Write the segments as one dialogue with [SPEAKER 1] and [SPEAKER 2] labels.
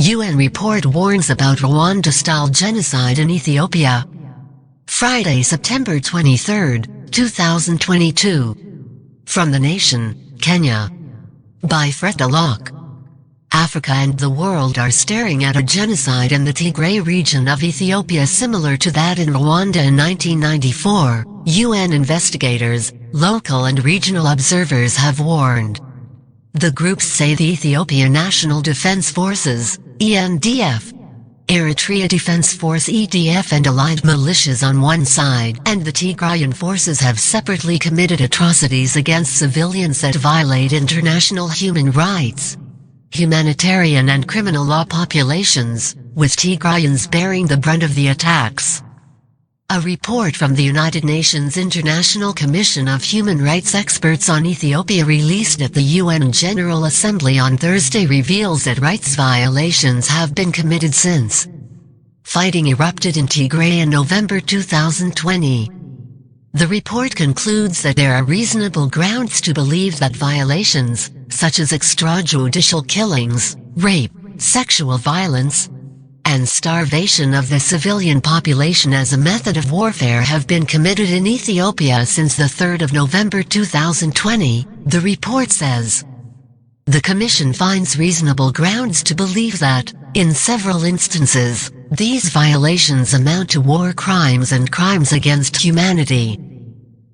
[SPEAKER 1] UN report warns about Rwanda-style genocide in Ethiopia. Friday, September 23, 2022. From The Nation, Kenya. By Fred Oluoch. Africa and the world are staring at a genocide in the Tigray region of Ethiopia similar to that in Rwanda in 1994, UN investigators, local and regional observers have warned. The groups say the Ethiopia National Defence Forces, ENDF, Eritrea Defence Force EDF and allied militias on one side, and the Tigrayan forces have separately committed atrocities against civilians that violate international human rights, humanitarian and criminal law populations, with Tigrayans bearing the brunt of the attacks. A report from the United Nations International Commission of Human Rights experts on Ethiopia released at the UN General Assembly on Thursday reveals that rights violations have been committed since fighting erupted in Tigray in November 2020. The report concludes that there are reasonable grounds to believe that violations, such as extrajudicial killings, rape, sexual violence, and starvation of the civilian population as a method of warfare have been committed in Ethiopia since the 3rd of November 2020, the report says. The Commission finds reasonable grounds to believe that, in several instances, these violations amount to war crimes and crimes against humanity.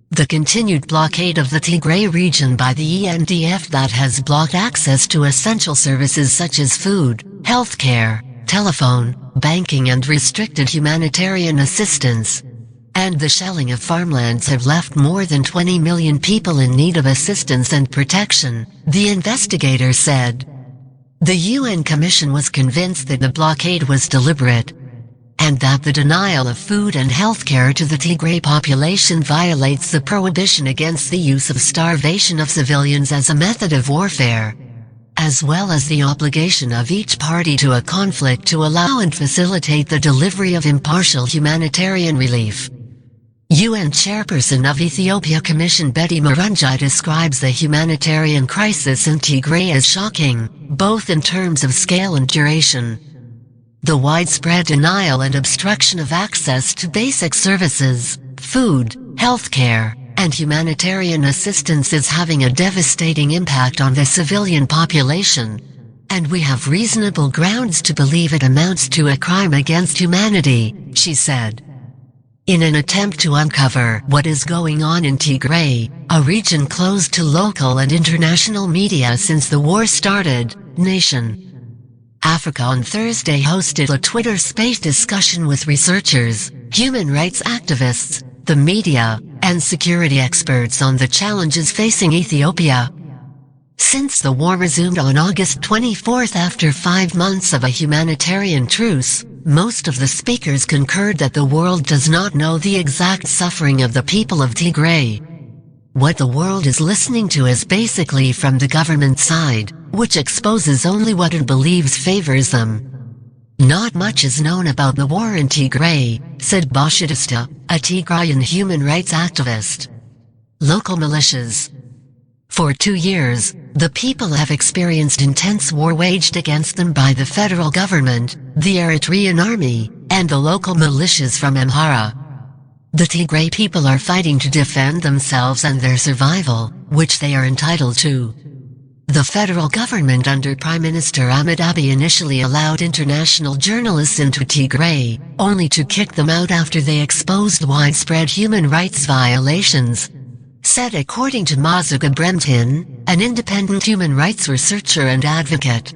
[SPEAKER 1] The continued blockade of the Tigray region by the ENDF that has blocked access to essential services such as food, healthcare, telephone, banking and restricted humanitarian assistance, and the shelling of farmlands have left more than 20 million people in need of assistance and protection, the investigator said. The UN Commission was convinced that the blockade was deliberate, and that the denial of food and healthcare to the Tigray population violates the prohibition against the use of starvation of civilians as a method of warfare, as well as the obligation of each party to a conflict to allow and facilitate the delivery of impartial humanitarian relief. UN Chairperson of Ethiopia Commission Betty Marunjai describes the humanitarian crisis in Tigray as shocking, both in terms of scale and duration. The widespread denial and obstruction of access to basic services, food, healthcare, and humanitarian assistance is having a devastating impact on the civilian population, and we have reasonable grounds to believe it amounts to a crime against humanity, she said. In an attempt to uncover what is going on in Tigray, a region closed to local and international media since the war started, Nation. Africa on Thursday hosted a Twitter space discussion with researchers, human rights activists, the media, and security experts on the challenges facing Ethiopia. Since the war resumed on August 24 after 5 months of a humanitarian truce, most of the speakers concurred that the world does not know the exact suffering of the people of Tigray. What the world is listening to is basically from the government side, which exposes only what it believes favors them. Not much is known about the war in Tigray, said Bashidista, a Tigrayan human rights activist. Local militias. For 2 years, the people have experienced intense war waged against them by the federal government, the Eritrean army, and the local militias from Amhara. The Tigray people are fighting to defend themselves and their survival, which they are entitled to. The federal government under Prime Minister Ahmed Abiy initially allowed international journalists into Tigray, only to kick them out after they exposed widespread human rights violations, said according to Mazuga Bremtin, an independent human rights researcher and advocate.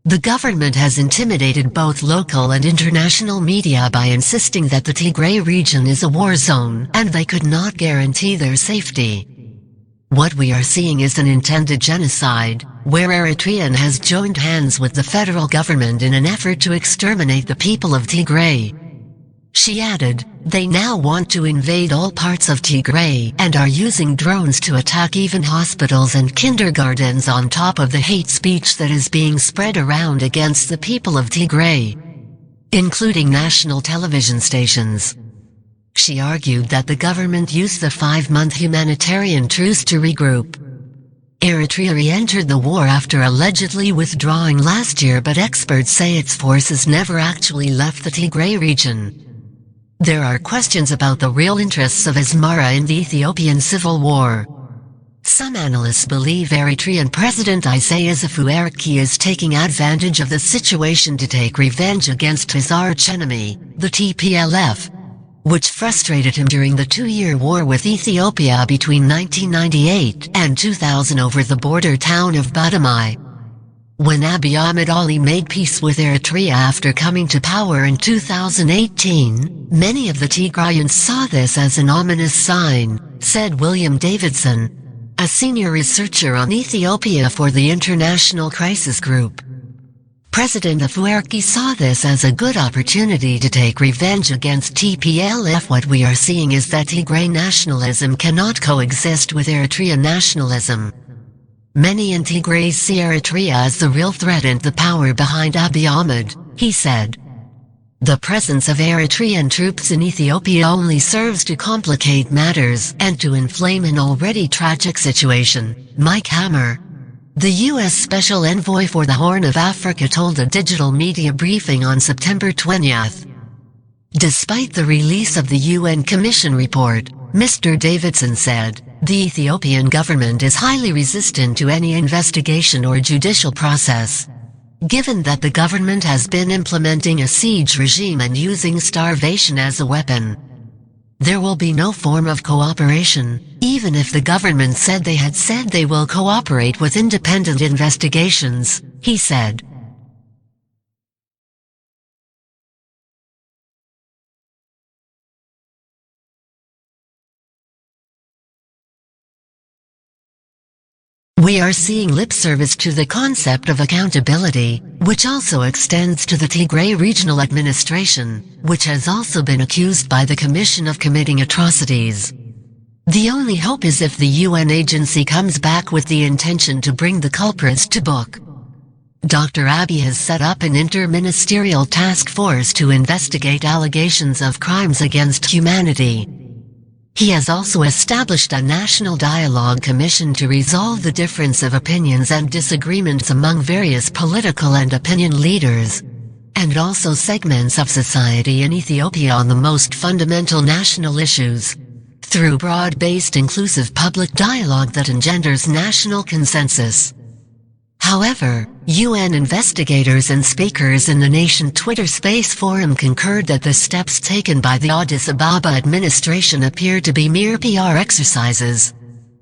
[SPEAKER 1] The government has intimidated both local and international media by insisting that the Tigray region is a war zone and they could not guarantee their safety. What we are seeing is an intended genocide, where Eritrea has joined hands with the federal government in an effort to exterminate the people of Tigray. She added, they now want to invade all parts of Tigray and are using drones to attack even hospitals and kindergartens on top of the hate speech that is being spread around against the people of Tigray, including national television stations. She argued that the government used the 5-month humanitarian truce to regroup. Eritrea re-entered the war after allegedly withdrawing last year, but experts say its forces never actually left the Tigray region. There are questions about the real interests of Asmara in the Ethiopian civil war. Some analysts believe Eritrean President Isaias Afwerki is taking advantage of the situation to take revenge against his archenemy, the TPLF, which frustrated him during the two-year war with Ethiopia between 1998 and 2000 over the border town of Badamai. When Abiy Ahmed Ali made peace with Eritrea after coming to power in 2018, many of the Tigrayans saw this as an ominous sign, said William Davidson, a senior researcher on Ethiopia for the International Crisis Group. President Afwerki saw this as a good opportunity to take revenge against TPLF. What we are seeing is that Tigray nationalism cannot coexist with Eritrean nationalism. Many in Tigray see Eritrea as the real threat and the power behind Abiy Ahmed, he said. The presence of Eritrean troops in Ethiopia only serves to complicate matters and to inflame an already tragic situation, Mike Hammer, the U.S. Special Envoy for the Horn of Africa, told a digital media briefing on September 20th. Despite the release of the UN Commission report, Mr. Davidson said, the Ethiopian government is highly resistant to any investigation or judicial process. Given that the government has been implementing a siege regime and using starvation as a weapon, there will be no form of cooperation, even if the government said they will cooperate with independent investigations, he said. We are seeing lip service to the concept of accountability, which also extends to the Tigray Regional Administration, which has also been accused by the Commission of committing atrocities. The only hope is if the UN agency comes back with the intention to bring the culprits to book. Dr. Abiy has set up an inter-ministerial task force to investigate allegations of crimes against humanity. He has also established a National Dialogue Commission to resolve the difference of opinions and disagreements among various political and opinion leaders, and also segments of society in Ethiopia on the most fundamental national issues, through broad-based inclusive public dialogue that engenders national consensus. However, UN investigators and speakers in the Nation Twitter Space Forum concurred that the steps taken by the Addis Ababa administration appear to be mere PR exercises,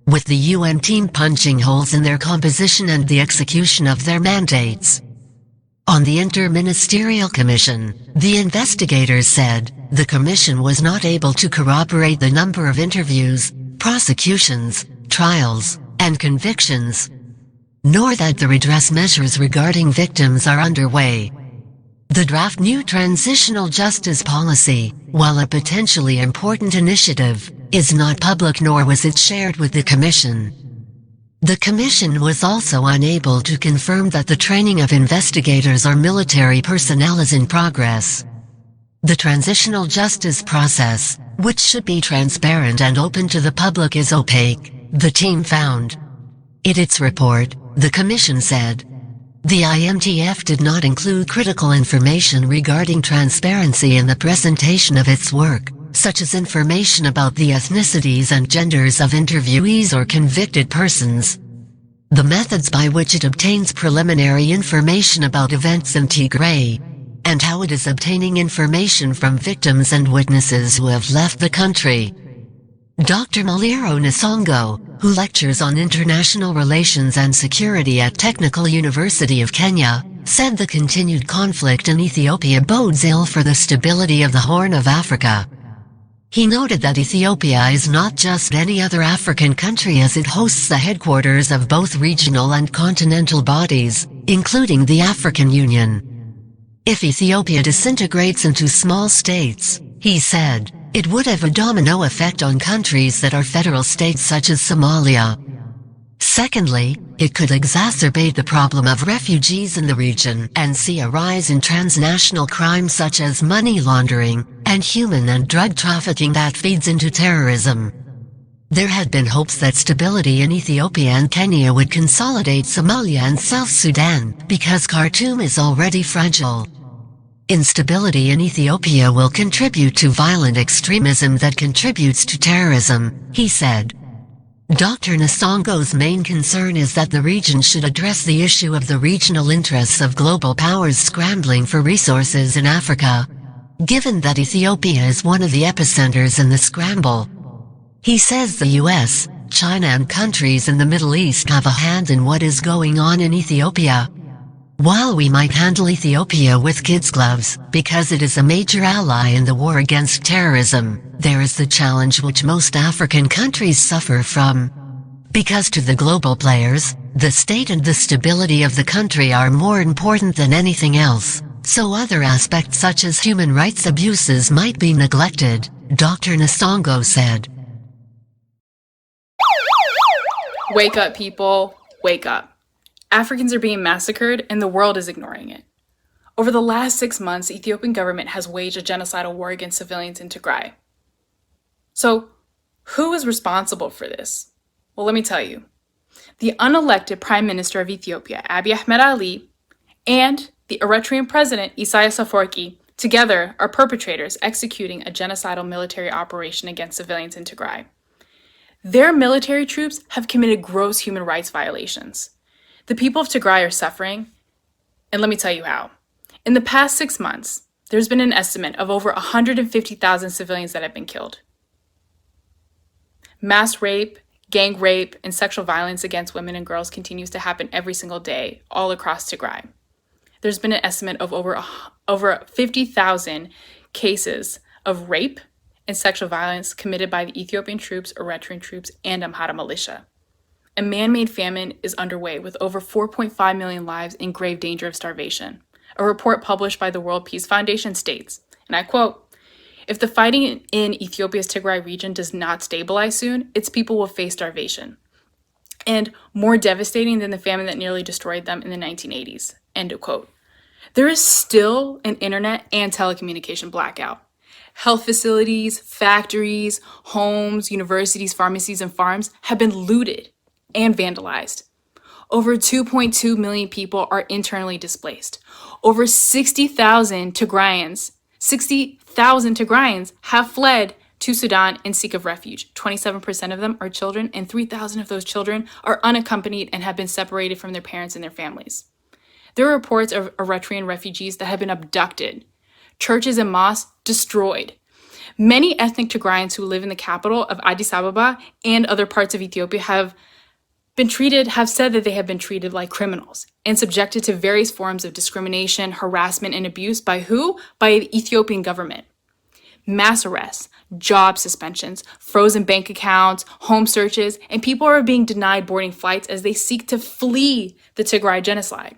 [SPEAKER 1] with the UN team punching holes in their composition and the execution of their mandates. On the Inter-Ministerial Commission, the investigators said, the Commission was not able to corroborate the number of interviews, prosecutions, trials, and convictions, nor that the redress measures regarding victims are underway. The draft new transitional justice policy, while a potentially important initiative, is not public nor was it shared with the Commission. The Commission was also unable to confirm that the training of investigators or military personnel is in progress. The transitional justice process, which should be transparent and open to the public, is opaque, the team found. In its report, the Commission said, the IMTF did not include critical information regarding transparency in the presentation of its work, such as information about the ethnicities and genders of interviewees or convicted persons, the methods by which it obtains preliminary information about events in Tigray, and how it is obtaining information from victims and witnesses who have left the country. Dr. Muliro Nasongo, who lectures on international relations and security at Technical University of Kenya, said the continued conflict in Ethiopia bodes ill for the stability of the Horn of Africa. He noted that Ethiopia is not just any other African country, as it hosts the headquarters of both regional and continental bodies, including the African Union. If Ethiopia disintegrates into small states, he said, it would have a domino effect on countries that are federal states such as Somalia. Secondly, it could exacerbate the problem of refugees in the region and see a rise in transnational crime such as money laundering and human and drug trafficking that feeds into terrorism. There had been hopes that stability in Ethiopia and Kenya would consolidate Somalia and South Sudan, because Khartoum is already fragile. Instability in Ethiopia will contribute to violent extremism that contributes to terrorism, he said. Dr. Nsongo's main concern is that the region should address the issue of the regional interests of global powers scrambling for resources in Africa, given that Ethiopia is one of the epicenters in the scramble. He says the US, China and countries in the Middle East have a hand in what is going on in Ethiopia. While we might handle Ethiopia with kids' gloves, because it is a major ally in the war against terrorism, there is the challenge which most African countries suffer from. Because to the global players, the state and the stability of the country are more important than anything else, so other aspects such as human rights abuses might be neglected, Dr. Nsongo said.
[SPEAKER 2] Wake up, people. Wake up. Africans are being massacred and the world is ignoring it. Over the last 6 months, the Ethiopian government has waged a genocidal war against civilians in Tigray. So, who is responsible for this? Well, let me tell you. The unelected Prime Minister of Ethiopia, Abiy Ahmed Ali, and the Eritrean President, Isaias Afwerki, together are perpetrators executing a genocidal military operation against civilians in Tigray. Their military troops have committed gross human rights violations. The people of Tigray are suffering, and let me tell you how. In the past 6 months, there's been an estimate of over 150,000 civilians that have been killed. Mass rape, gang rape, and sexual violence against women and girls continues to happen every single day, all across Tigray. There's been an estimate of over 50,000 cases of rape and sexual violence committed by the Ethiopian troops, Eritrean troops, and Amhara militia. A man-made famine is underway with over 4.5 million lives in grave danger of starvation. A report published by the World Peace Foundation states, and I quote, "If the fighting in Ethiopia's Tigray region does not stabilize soon, its people will face starvation. And more devastating than the famine that nearly destroyed them in the 1980s. End of quote. There is still an internet and telecommunication blackout. Health facilities, factories, homes, universities, pharmacies, and farms have been looted and vandalized. Over 2.2 million people are internally displaced. Over 60,000 Tigrayans have fled to Sudan in seek of refuge. 27% of them are children, and 3,000 of those children are unaccompanied and have been separated from their parents and their families. There are reports of Eritrean refugees that have been abducted, churches and mosques destroyed. Many ethnic Tigrayans who live in the capital of Addis Ababa and other parts of Ethiopia have said that they have been treated like criminals and subjected to various forms of discrimination, harassment, and abuse by who? By the Ethiopian government. Mass arrests, job suspensions, frozen bank accounts, home searches, and people are being denied boarding flights as they seek to flee the Tigray genocide.